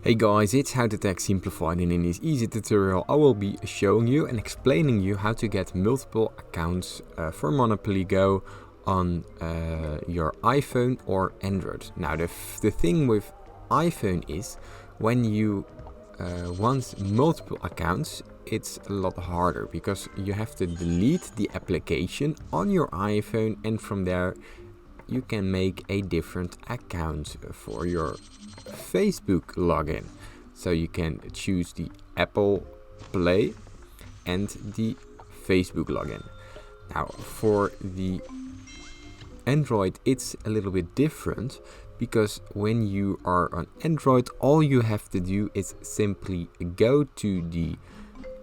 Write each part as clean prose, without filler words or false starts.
Hey guys, it's How to Tech Simplified, and in this easy tutorial I will be showing you and explaining you how to get multiple accounts for Monopoly Go on your iPhone or Android. Now the thing with iPhone is when you want multiple accounts, it's a lot harder because you have to delete the application on your iPhone, and from there you can make a different account for your Facebook login. So you can choose the Apple Play and the Facebook login. Now for the Android it's a little bit different, because when you are on Android all you have to do is simply go to the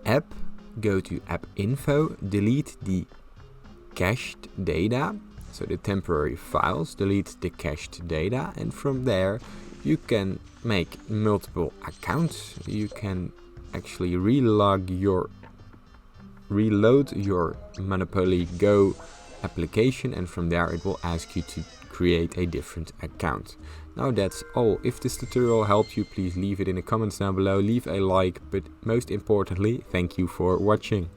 app, go to app info, delete the cached data, so the temporary files, delete the cached data, and from there you can make multiple accounts. You can actually reload your Monopoly Go application, and from there it will ask you to create a different account. Now that's all. If this tutorial helped you, please leave it in the comments down below, leave a like, but most importantly, thank you for watching.